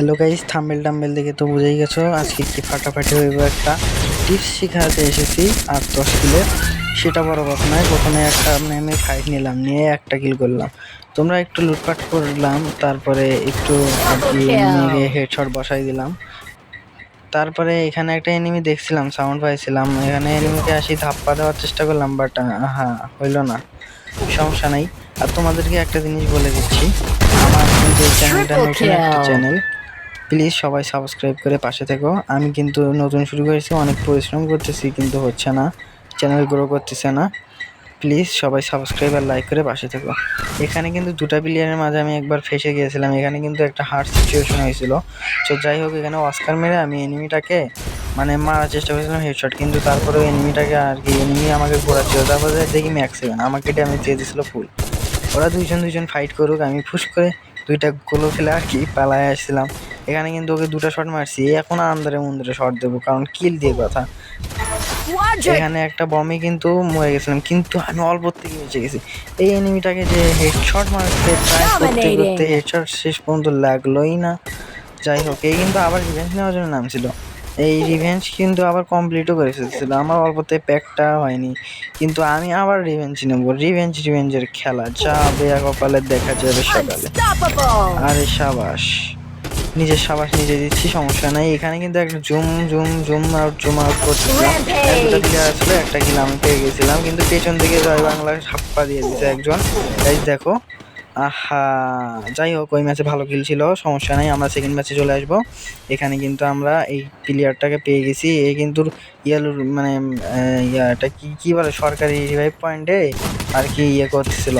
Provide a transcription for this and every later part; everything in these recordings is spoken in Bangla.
হ্যালো গাইস, থাম্বনেল টাম্বেল দেখে তো বুঝেই গেছো আজকে কি ফাটাফাটি হইব। একটা টিপস শিখাতে এসেছি 8-10 কিলের। সেটা বড় কথা নয়, প্রথমে একটা আমি ফাইট নিলাম, নিয়ে একটা কিল করলাম। তোমরা একটু লুটপাট করলাম, তারপরে একটু আর কি এনিমিকে হেডশট বসাই দিলাম। তারপরে এখানে একটা এনিমি দেখছিলাম, সাউন্ড পাইছিলাম, এখানে এনিমিকে আসি ধাপ্পা দেওয়ার চেষ্টা করলাম, বাট হইলো না। সমস্যা নাই। আর তোমাদেরকে একটা জিনিস বলে দিচ্ছি, আমার কিন্তু এই চ্যানেলটা নতুন একটা চ্যানেল, প্লিজ সবাই সাবস্ক্রাইব করে পাশে থেকো। আমি কিন্তু নতুন শুরু করেছি, অনেক পরিশ্রম করতেছি কিন্তু হচ্ছে না, চ্যানেল গ্রো করতেছে না। প্লিজ সবাই সাবস্ক্রাইব আর লাইক করে পাশে থেকো। এখানে কিন্তু দুটা প্লেয়ারের মাঝে আমি একবার ফেসে গিয়েছিলাম, এখানে কিন্তু একটা হার্ড সিচুয়েশন হয়েছিল। তো যাই হোক, এখানে অস্কার মেরে আমি এনিমিটাকে মারার চেষ্টা করেছিলাম হেডশট, কিন্তু তারপরেও এনিমিটাকে আর কি এনিমি আমাকে ঘোরাচ্ছিল। তারপরে দেখি ম্যাক্স 7 আমাকে ড্যামেজ দিয়ে দিয়েছিল ফুল। ওরা দুইজন ফাইট করুক, আমি ফুস করে দুইটা গোলো ফেলে আর কি পালায় আসছিলাম। এখানে কিন্তু ওকে দুটা শট মারছি, এখন আন্দারে মন্দিরে শট দেবো, কারণ কিল দিয়ে কথা। এখানে একটা বমে কিন্তু মরে গেছিলাম, কিন্তু আমি অল্প থেকে বেঁচে গেছি। এই এনিমিটাকে যে হেডশট মারতে ট্রাই করতে করতে হেডশট শেষ পর্যন্ত লাগলোই না। যাই হোক, এই কিন্তু আবার রিভেঞ্জ নেওয়ার জন্য নামছিল। এই রিভেঞ্জ কিন্তু আবার কমপ্লিটও করে ফেলছিল, আমার অল্পতে প্যাকটা হয়নি, কিন্তু আমি আবার রিভেঞ্জ নেব। রিভেঞ্জের খেলা যাবে কপালে, দেখা যাবে সকালে। আরে সাবাস, নিজের সাবাস নিজে দিচ্ছি, সমস্যা নাই। এখানে কিন্তু একটা জুম আউট করতেছিলাম, দুটা প্লেয়ার আসলে একটা কিল আমি পেয়ে গেছিলাম, কিন্তু পেছন থেকে জয় বাংলা ছাপ্পা দিয়ে দিচ্ছে একজন। গাইস দেখো, আহা। যাই হোক, ওই ম্যাচে ভালো কিল ছিল, সমস্যা নাই, আমরা সেকেন্ড ম্যাচে চলে আসবো। এখানে কিন্তু আমরা এই প্লেয়ারটাকে পেয়ে গেছি, এই কিন্তু ইয়ালুর এটা কি বলে, সরকারি রিভাইভ পয়েন্টে আর কি করতেছিল।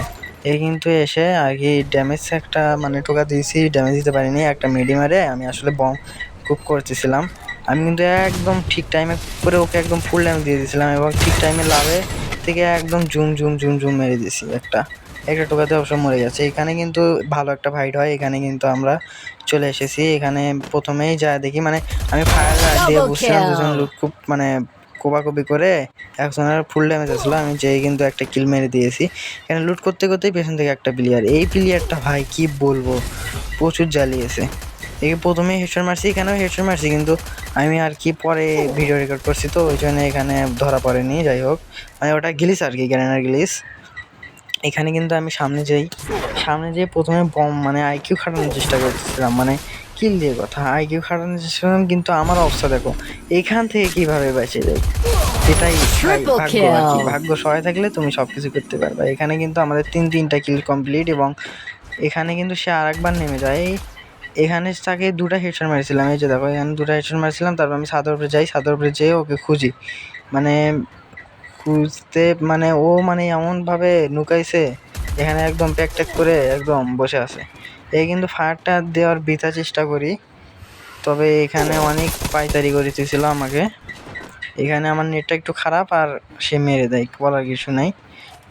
এই কিন্তু এসে আর কি ড্যামেজ একটা টোকা দিয়েছি, ড্যামেজ দিতে পারিনি, একটা মেরে আমি আসলে বম কুক করতেছিলাম। আমি কিন্তু একদম ঠিক টাইমে করে ওকে একদম ফুল ড্যামেজ দিয়ে দিয়েছিলাম, এবং ঠিক টাইমে লাভে থেকে একদম জুম মেরে দিয়েছি। একটা টোকাতে অবশ্য মরে গেছে। এখানে কিন্তু ভালো একটা ফাইট হয়, এখানে কিন্তু আমরা চলে এসেছি। এখানে প্রথমেই যা দেখি, আমি ফায়ার দিয়ে বসছিলাম, দুজন লুট খুব কোবাকুবি করে একজনের ফুল ড্যামেজ আসলো, আমি যেই কিন্তু একটা কিল মেরে দিয়েছি। এখানে লুট করতে করতেই পেছন থেকে একটা প্লেয়ার, এই প্লেয়ারটা ভাই কি বলবো, প্রচুর জ্বালিয়েছে। একে প্রথমে হেডশট মারছি, এখানেও হেডশট মারছি, কিন্তু আমি আর কি পরে ভিডিও রেকর্ড করছি, তো ওই জন্য এখানে ধরা পড়েনি। যাই হোক, ওটা গিলিস আর কি, গ্যারেনার গিলিস। এখানে কিন্তু আমি সামনে যেয়ে প্রথমে বম আইকিউ খাটানোর চেষ্টা করতেছিলাম, কিল দিয়ে কথা, আইকিউ খাটানোর চেষ্টা করলাম, কিন্তু আমার অবস্থা দেখো, এখান থেকে কিভাবে বেঁচে যাই। এটাই ভাগ্য আর কি, ভাগ্য সহায় থাকলে তুমি সবকিছু করতে পারবে। এখানে কিন্তু আমাদের তিনটা কিল কমপ্লিট, এবং এখানে কিন্তু সে আরেকবার নেমে যায়। এখানে তাকে দুটা হেডশট মারছিলাম, এই যে দেখো, এখানে দুটা হেডশট মারছিলাম। তারপর আমি ছাদের উপরে যাই, ছাদের উপরে যেয়ে ওকে খুঁজি, খুঁজতে ও এমনভাবে নুকাইছে, এখানে একদম প্যাক করে একদম বসে আছে। এই কিন্তু ফায়ারটা দেওয়ার বৃথা চেষ্টা করি, তবে এখানে অনেক পাইতারি করিতেছিল আমাকে। এখানে আমার নেটটা একটু খারাপ, আর সে মেরে দেয়, বলার কিছু নাই,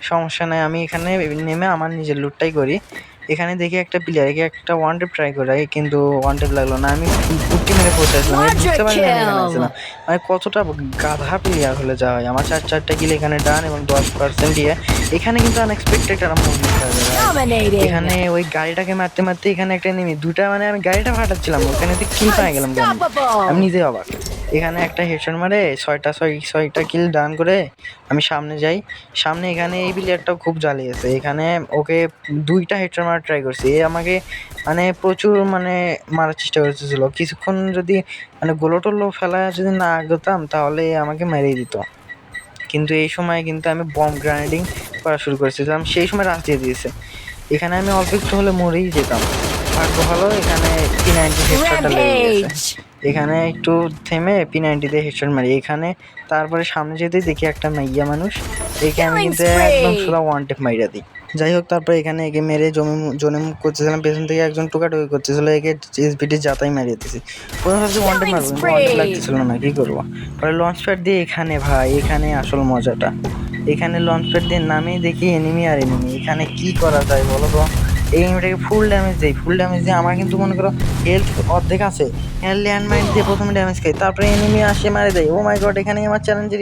সমস্যা নাই। আমি এখানে নেমে আমার নিজের লুটটাই করি। এখানে দেখি একটা প্লেয়ারকে একটা ওয়ান টেপ ট্রাই করে, কিন্তু ওয়ান টেপ লাগলো না, আমি 50 মেরে পৌঁছাইছিলাম, বুঝতে পারি না এখানে ছিলাম। কতটা গাধা প্লেয়ার হলে যা হয়। আমার চারটা কিল এখানে ডান, এবং 10% দিয়ে এখানে কিন্তু আনএক্সপেক্টেড একটা মুভমেন্ট হয়ে যায়। এখানে ওই গাড়িটাকে মারতে মারতে এখানে একটা নেমে দুটা আমি গাড়িটা ফাটাচ্ছিলাম, ওখানে কিল পাই গেলাম, আমি নিজে অবাক। এখানে একটা হেডশট মারে ছয়টা কিল ডান করে আমি সামনে যাই। সামনে এখানে এই প্লেয়ারটাও খুব জ্বালিয়েছে, এখানে ওকে দুইটা হেডশট মারা ট্রাই করছে, এ আমাকে প্রচুর মারার চেষ্টা করতেছিল। কিছুক্ষণ যদি গোলো টোলো ফেলা যদি না আগতাম, তাহলে আমাকে মেরেই দিত। কিন্তু এই সময় কিন্তু আমি বম গ্রেনেডিং করা শুরু করেছিলাম, সেই সময় রাশ দিয়ে দিয়েছে। এখানে আমি অল্প একটু হলে মরেই যেতাম। ভাগ্য ভালো, এখানে P90 হেডশটটা লেগে গেছে। এখানে একটু থেমে P90 দিয়ে হেডশট মারি এখানে। তারপরে সামনে যেতেই দেখি একটা মাইয়া মানুষ, একে আমি কিন্তু একদম সোজা ওয়ান টেপ মাইরা দিই। যাই হোক, তারপরে এখানে একে মেরে জনে মুখ করতেছিলাম, পেছন থেকে একজন টোকাটুকি করতেছিল, একে স্পিডে যাতাই মারিয়ে দিয়েছি। প্রথমে ভাবছি ওয়ান টেপ মারবো, কিন্তু ওয়ান টেপ লাগতেছিল না, কি করবো। পরে লঞ্চ প্যাড দিয়ে এখানে ভাই, এখানে আসল মজাটা। এখানে লঞ্চ প্যাড দিয়ে নামেই দেখি এনিমি আর এনিমি, এখানে কি করা যায় বলো তো। এই এনিমিটাকে ফুল ড্যামেজ দিয়ে আমার কিন্তু মনে করো হেলথ অর্ধেক আছে, ল্যান্ড মাইন দিয়ে প্রথমে ড্যামেজ খাই, তারপরে এনিমি আসে মারে দেয়। ও মাই গড, এখানে আমার চ্যালেঞ্জের